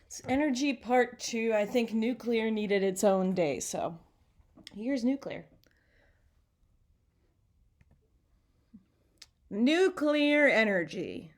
It's energy part two. I think nuclear needed its own day, so here's nuclear. Nuclear energy.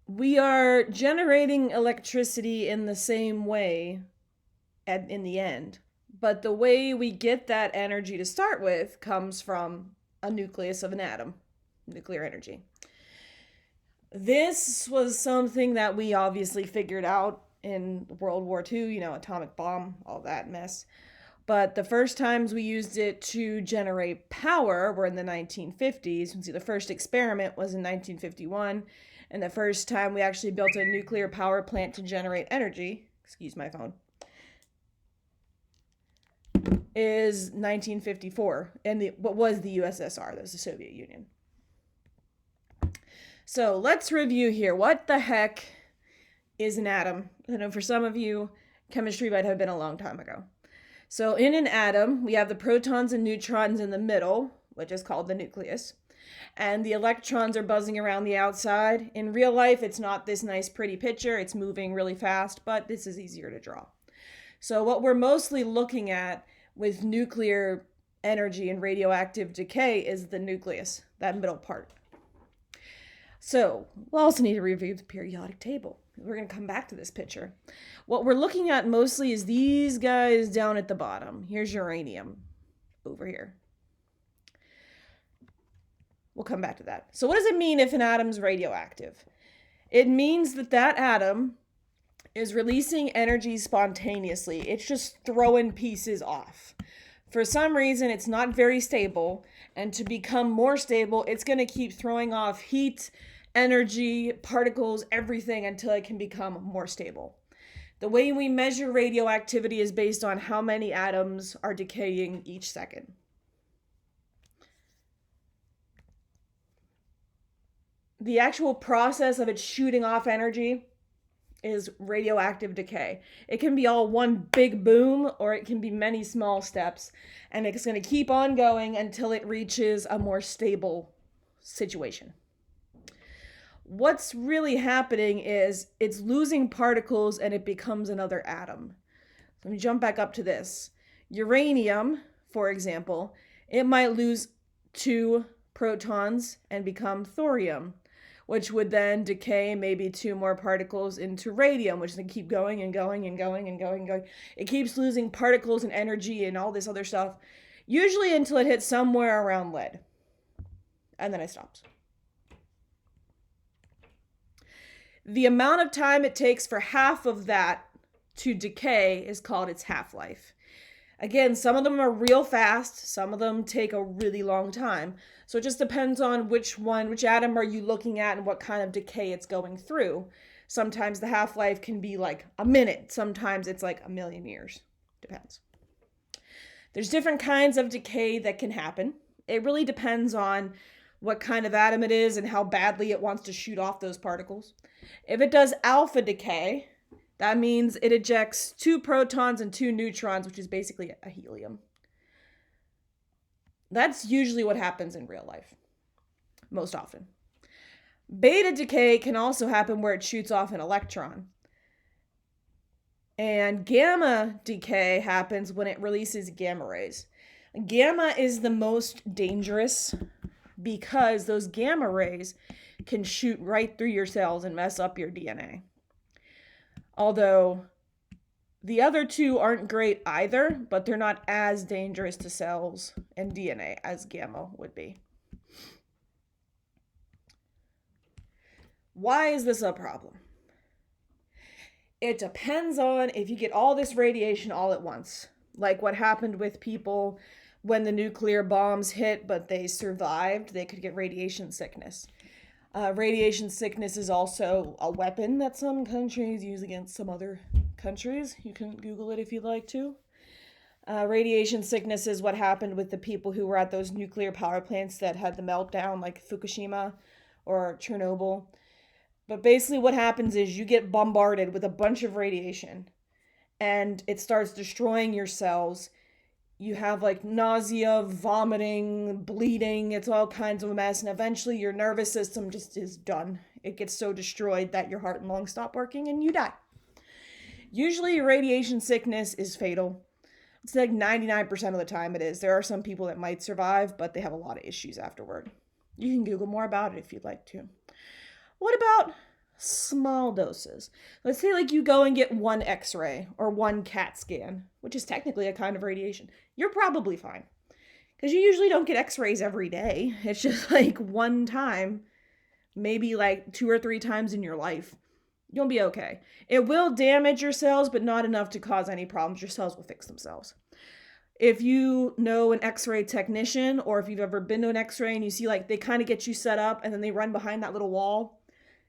We are generating electricity in the same way in the end, but the way we get that energy to start with comes from a nucleus of an atom, nuclear energy. This was something that we obviously figured out in World War II, atomic bomb, all that mess. But the first times we used it to generate power were in the 1950s. You can see the first experiment was in 1951. And the first time we actually built a nuclear power plant to generate energy, excuse my phone, is 1954. And what was the USSR? That was the Soviet Union. So let's review here. What the heck is an atom? I know for some of you, chemistry might have been a long time ago. So in an atom, we have the protons and neutrons in the middle, which is called the nucleus. And the electrons are buzzing around the outside. In real life, it's not this nice, pretty picture. It's moving really fast, but this is easier to draw. So what we're mostly looking at with nuclear energy and radioactive decay is the nucleus, that middle part. So we'll also need to review the periodic table. We're going to come back to this picture. What we're looking at mostly is these guys down at the bottom. Here's uranium over here. We'll come back to that. So what does it mean if an atom's radioactive? It means that that atom is releasing energy spontaneously. It's just throwing pieces off. For some reason, it's not very stable, and to become more stable, it's going to keep throwing off heat, energy, particles, everything until it can become more stable. The way we measure radioactivity is based on how many atoms are decaying each second. The actual process of it shooting off energy is radioactive decay. It can be all one big boom, or it can be many small steps, and it's going to keep on going until it reaches a more stable situation. What's really happening is it's losing particles and it becomes another atom. Let me jump back up to this. Uranium, for example, it might lose 2 protons and become thorium, which would then decay maybe 2 more particles into radium, which is going to keep going and going and going and going and going. It keeps losing particles and energy and all this other stuff, usually until it hits somewhere around lead. And then it stops. The amount of time it takes for half of that to decay is called its half-life. Again, some of them are real fast, some of them take a really long time. So it just depends on which atom are you looking at and what kind of decay it's going through. Sometimes the half-life can be like a minute, sometimes it's like a million years. Depends. There's different kinds of decay that can happen. It really depends on what kind of atom it is and how badly it wants to shoot off those particles. If it does alpha decay, that means it ejects 2 protons and 2 neutrons, which is basically a helium. That's usually what happens in real life, most often. Beta decay can also happen where it shoots off an electron. And gamma decay happens when it releases gamma rays. Gamma is the most dangerous because those gamma rays can shoot right through your cells and mess up your DNA. Although the other 2 aren't great either, but they're not as dangerous to cells and DNA as gamma would be. Why is this a problem? It depends on if you get all this radiation all at once, like what happened with people when the nuclear bombs hit, but they survived. They could get radiation sickness. Radiation sickness is also a weapon that some countries use against some other countries. You can Google it if you'd like to. Radiation sickness is what happened with the people who were at those nuclear power plants that had the meltdown, like Fukushima or Chernobyl. But basically what happens is you get bombarded with a bunch of radiation and it starts destroying your cells. You have like nausea, vomiting, bleeding, it's all kinds of a mess, and eventually your nervous system just is done. It gets so destroyed that your heart and lungs stop working and you die. Usually radiation sickness is fatal. It's like 99% of the time it is. There are some people that might survive, but they have a lot of issues afterward. You can Google more about it if you'd like to. What about small doses? Let's say like you go and get one x-ray or one CAT scan, which is technically a kind of radiation. You're probably fine. Because you usually don't get x-rays every day. It's just like one time, maybe like 2 or 3 times in your life. You'll be okay. It will damage your cells, but not enough to cause any problems. Your cells will fix themselves. If you know an x-ray technician, or if you've ever been to an x-ray and you see like they kind of get you set up and then they run behind that little wall,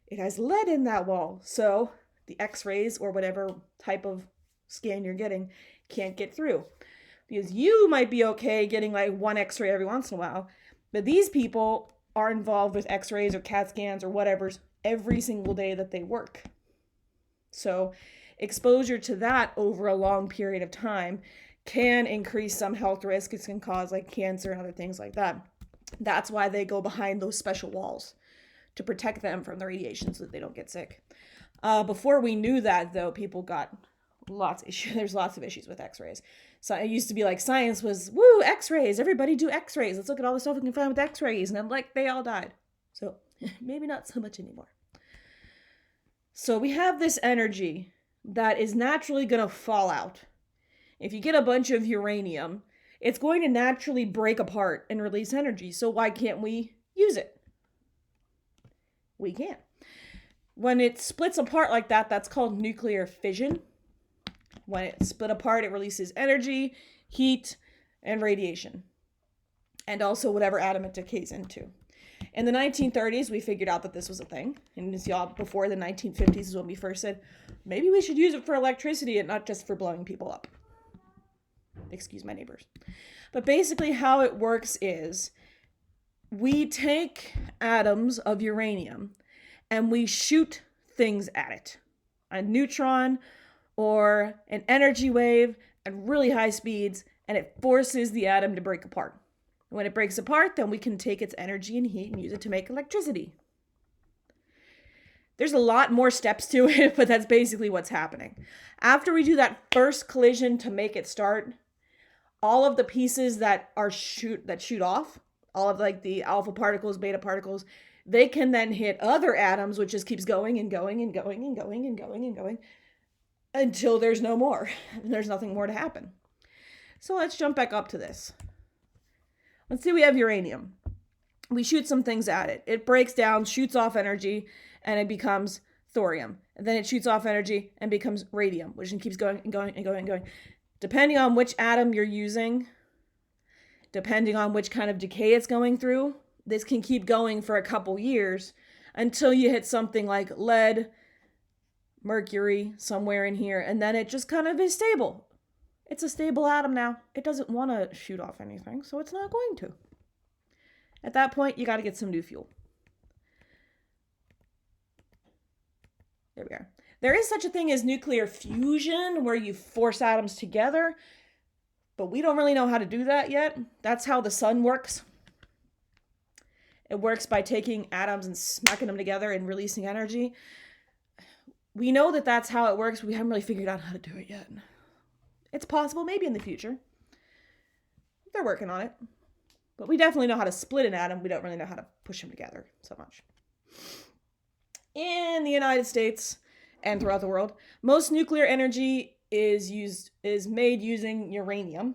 it has lead in that wall. So the x-rays or whatever type of scan you're getting can't get through. Because you might be okay getting like one x-ray every once in a while, but these people are involved with x-rays or CAT scans or whatever's every single day that they work. So exposure to that over a long period of time can increase some health risk. It can cause like cancer and other things like that. That's why they go behind those special walls, to protect them from the radiation so that they don't get sick. Before we knew that, though, people got lots of issues. There's lots of issues with x-rays. So it used to be like science was, woo, x-rays, everybody do x-rays. Let's look at all the stuff we can find with x-rays. And then like they all died. So maybe not so much anymore. So we have this energy that is naturally going to fall out. If you get a bunch of uranium, it's going to naturally break apart and release energy. So why can't we use it? We can. When it splits apart like that, that's called nuclear fission. When it's split apart, it releases energy, heat, and radiation. And also whatever atom it decays into. In the 1930s, we figured out that this was a thing. And as y'all, before the 1950s is when we first said, maybe we should use it for electricity and not just for blowing people up. Excuse my neighbors. But basically how it works is we take atoms of uranium and we shoot things at it. A neutron or an energy wave at really high speeds, and it forces the atom to break apart. When it breaks apart, then we can take its energy and heat and use it to make electricity. There's a lot more steps to it, but that's basically what's happening. After we do that first collision to make it start, all of the pieces that shoot off, all of like the alpha particles, beta particles, they can then hit other atoms, which just keeps going and going and going and going and going and going until there's no more. And there's nothing more to happen. So let's jump back up to this. Let's say we have uranium. We shoot some things at it. It breaks down, shoots off energy, and it becomes thorium. And then it shoots off energy and becomes radium, which keeps going and going and going and going. Depending on which atom you're using, depending on which kind of decay it's going through, this can keep going for a couple years until you hit something like lead, mercury, somewhere in here, and then it just kind of is stable. It's a stable atom now. It doesn't want to shoot off anything, so it's not going to. At that point, you got to get some new fuel. There we are. There is such a thing as nuclear fusion, where you force atoms together, but we don't really know how to do that yet. That's how the sun works. It works by taking atoms and smacking them together and releasing energy. We know that that's how it works, but we haven't really figured out how to do it yet. It's possible, maybe in the future. They're working on it. But we definitely know how to split an atom. We don't really know how to push them together so much. In the United States and throughout the world, most nuclear energy is made using uranium.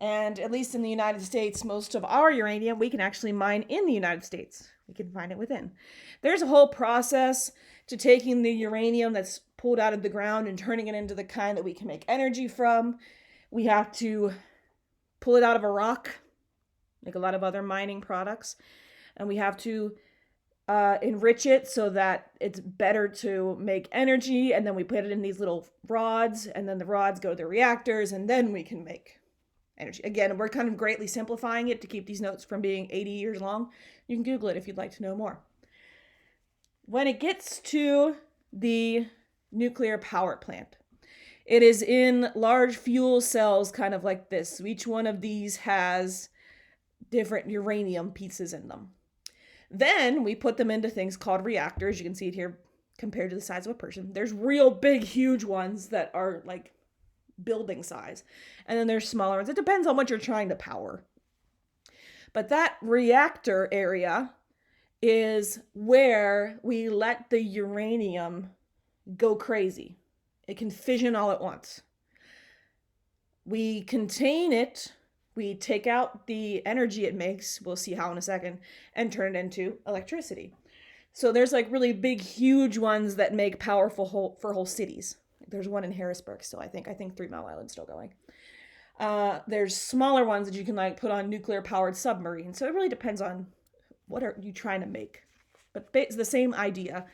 And at least in the United States, most of our uranium we can actually mine in the United States. We can find it within. There's a whole process to taking the uranium that's pulled out of the ground and turning it into the kind that we can make energy from. We have to pull it out of a rock, like a lot of other mining products. And we have to enrich it so that it's better to make energy. And then we put it in these little rods, and then the rods go to the reactors, and then we can make energy. Again, we're kind of greatly simplifying it to keep these notes from being 80 years long. You can Google it if you'd like to know more. When it gets to the nuclear power plant, it is in large fuel cells, kind of like this. So each one of these has different uranium pieces in them. Then we put them into things called reactors. You can see it here compared to the size of a person. There's real big, huge ones that are like building size. And then there's smaller ones. It depends on what you're trying to power. But that reactor area is where we let the uranium go crazy. It can fission all at once. We contain it. We take out the energy it makes, we'll see how in a second, and turn it into electricity. So there's like really big, huge ones that make power for whole cities. There's one in Harrisburg still, I think. 3 Mile Island's still going. There's smaller ones that you can like put on nuclear powered submarines. So it really depends on what are you trying to make. But it's the same idea.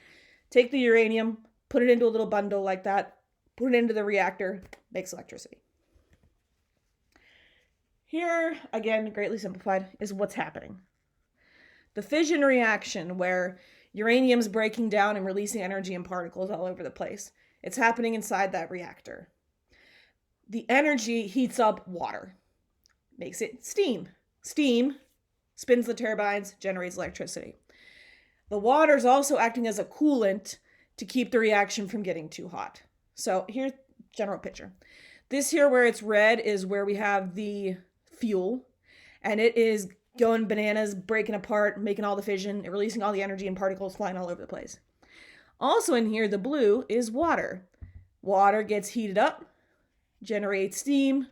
Take the uranium, put it into a little bundle like that, put it into the reactor, makes electricity. Here, again, greatly simplified, is what's happening. The fission reaction where uranium's breaking down and releasing energy and particles all over the place. It's happening inside that reactor. The energy heats up water, makes it steam. Steam spins the turbines, generates electricity. The water is also acting as a coolant to keep the reaction from getting too hot. So here's general picture. This here where it's red is where we have the fuel, and it is going bananas, breaking apart, making all the fission, releasing all the energy and particles flying all over the place. Also in here, the blue is water. Water gets heated up, generates steam,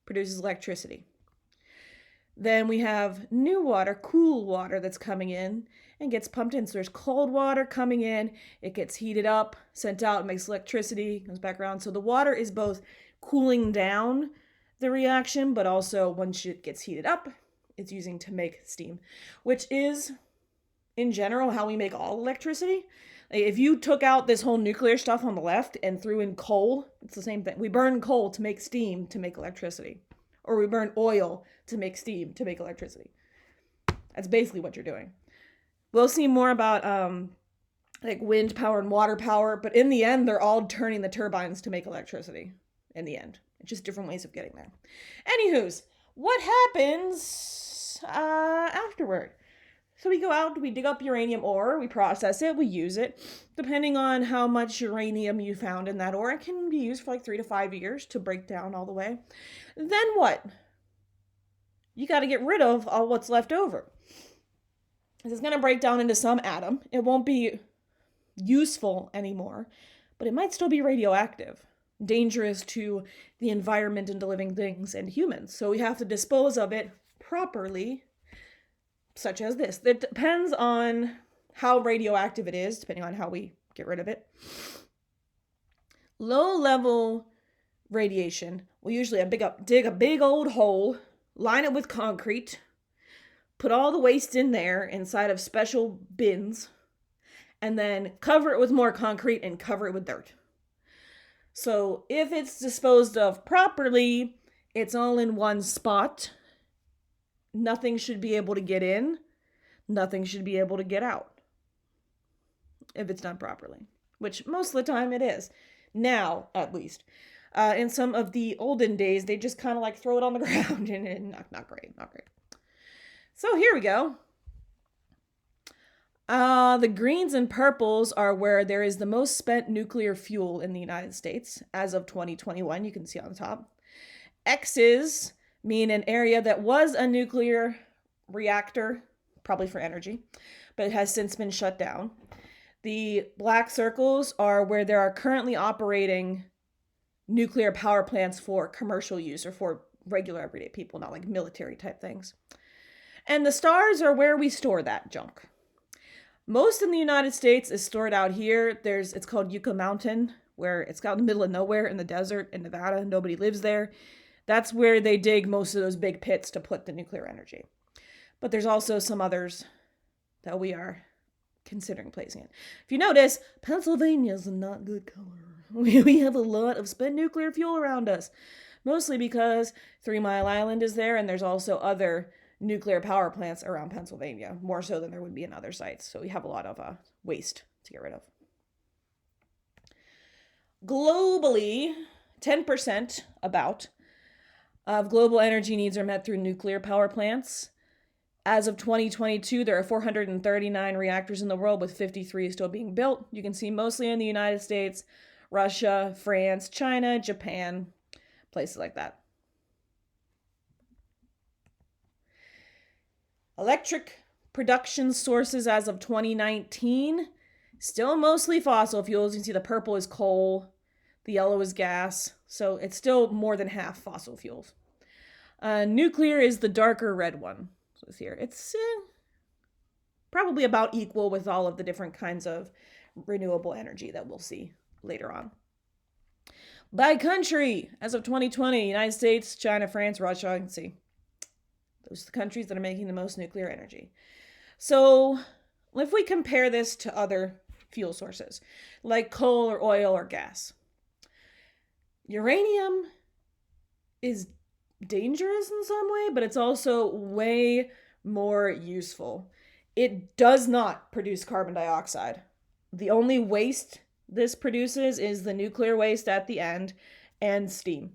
produces electricity. Then we have new water, cool water that's coming in and gets pumped in. So there's cold water coming in, it gets heated up, sent out, makes electricity, comes back around. So the water is both cooling down the reaction, but also once it gets heated up, it's using to make steam, which is, in general, how we make all electricity. If you took out this whole nuclear stuff on the left and threw in coal, it's the same thing. We burn coal to make steam to make electricity. Or we burn oil to make steam to make electricity. That's basically what you're doing. We'll see more about like wind power and water power, but in the end, they're all turning the turbines to make electricity in the end. It's just different ways of getting there. Anywho's, what happens afterward? So we go out, we dig up uranium ore, we process it, we use it. Depending on how much uranium you found in that ore, it can be used for like 3 to 5 years to break down all the way. Then what? You got to get rid of all what's left over. It's going to break down into some atom. It won't be useful anymore, but it might still be radioactive, dangerous to the environment and to living things and humans. So we have to dispose of it properly, such as this. It depends on how radioactive it is, depending on how we get rid of it. Low-level radiation will usually dig a big old hole, line it with concrete, put all the waste in there inside of special bins, and then cover it with more concrete and cover it with dirt. So if it's disposed of properly, it's all in one spot. Nothing should be able to get in. Nothing should be able to get out. If it's done properly, which most of the time it is. Now, at least. In some of the olden days, they just kind of like throw it on the ground and not great. So here we go. The greens and purples are where there is the most spent nuclear fuel in the United States as of 2021. You can see on the top. X's mean an area that was a nuclear reactor, probably for energy, but it has since been shut down. The black circles are where there are currently operating nuclear power plants for commercial use or for regular everyday people, not like military type things. And the stars are where we store that junk. Most in the United States is stored out here. It's called Yucca Mountain, where it's out in the middle of nowhere in the desert in Nevada. Nobody lives there. That's where they dig most of those big pits to put the nuclear energy. But there's also some others that we are considering placing it. If you notice, Pennsylvania's a not good color. We have a lot of spent nuclear fuel around us, mostly because 3 Mile Island is there, and there's also other nuclear power plants around Pennsylvania, more so than there would be in other sites. So we have a lot of waste to get rid of. Globally, 10% about of global energy needs are met through nuclear power plants. As of 2022, there are 439 reactors in the world, with 53 still being built. You can see mostly in the United States, Russia, France, China, Japan, places like that. Electric production sources as of 2019, still mostly fossil fuels. You can see the purple is coal, the yellow is gas, so it's still more than half fossil fuels. Nuclear is the darker red one. So it's here. It's probably about equal with all of the different kinds of renewable energy that we'll see later on. By country, as of 2020, United States, China, France, Russia, you can see. Those are the countries that are making the most nuclear energy. So if we compare this to other fuel sources, like coal or oil or gas, uranium is dangerous in some way, but it's also way more useful. It does not produce carbon dioxide. The only waste this produces is the nuclear waste at the end and steam.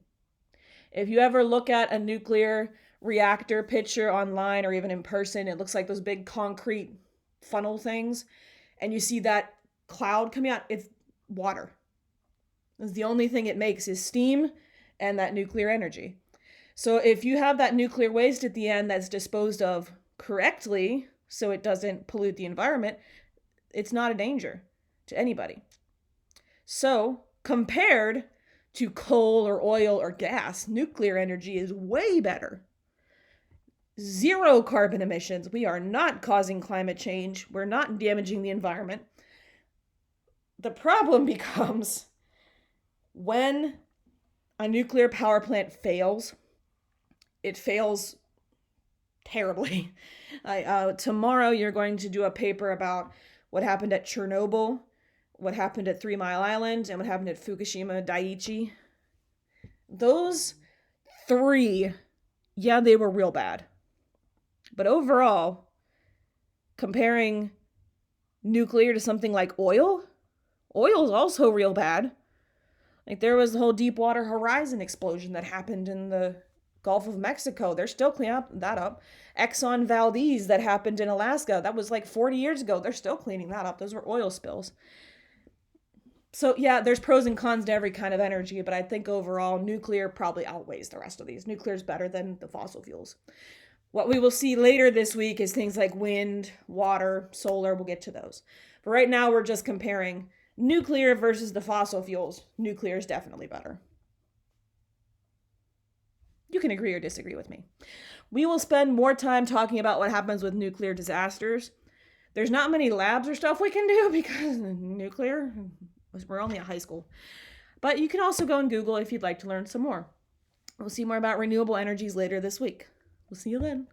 If you ever look at a nuclear reactor picture online or even in person, it looks like those big concrete funnel things, and you see that cloud coming out. It's water. It's the only thing it makes is steam and that nuclear energy. So if you have that nuclear waste at the end that's disposed of correctly, so it doesn't pollute the environment, it's not a danger to anybody. So compared to coal or oil or gas, nuclear energy is way better. Zero carbon emissions. We are not causing climate change. We're not damaging the environment. The problem becomes when a nuclear power plant fails. It fails terribly. Tomorrow you're going to do a paper about what happened at Chernobyl, what happened at 3 Mile Island, and what happened at Fukushima Daiichi. Those three, yeah, they were real bad. But overall, comparing nuclear to something like oil is also real bad. Like there was the whole Deepwater Horizon explosion that happened in the Gulf of Mexico. They're still cleaning that up. Exxon Valdez that happened in Alaska. That was like 40 years ago. They're still cleaning that up. Those were oil spills. So yeah, there's pros and cons to every kind of energy, but I think overall nuclear probably outweighs the rest of these. Nuclear is better than the fossil fuels. What we will see later this week is things like wind, water, solar. We'll get to those. But right now we're just comparing nuclear versus the fossil fuels. Nuclear is definitely better. You can agree or disagree with me. We will spend more time talking about what happens with nuclear disasters. There's not many labs or stuff we can do because nuclear, we're only at high school. But you can also go and Google if you'd like to learn some more. We'll see more about renewable energies later this week. We'll see you then.